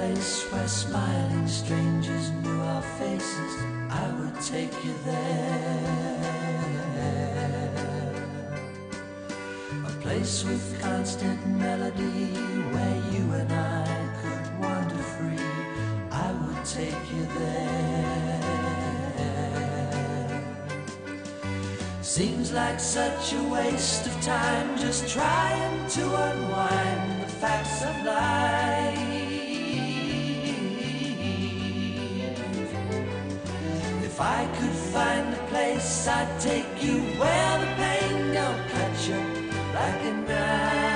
place where smiling strangers knew our faces, I would take you there. A place with constant melody where you and I could wander free, I would take you there. Seems like such a waste of time just trying to unwind the facts of life. If I could find a place, I'd take you where the pain don't cut you like a knife.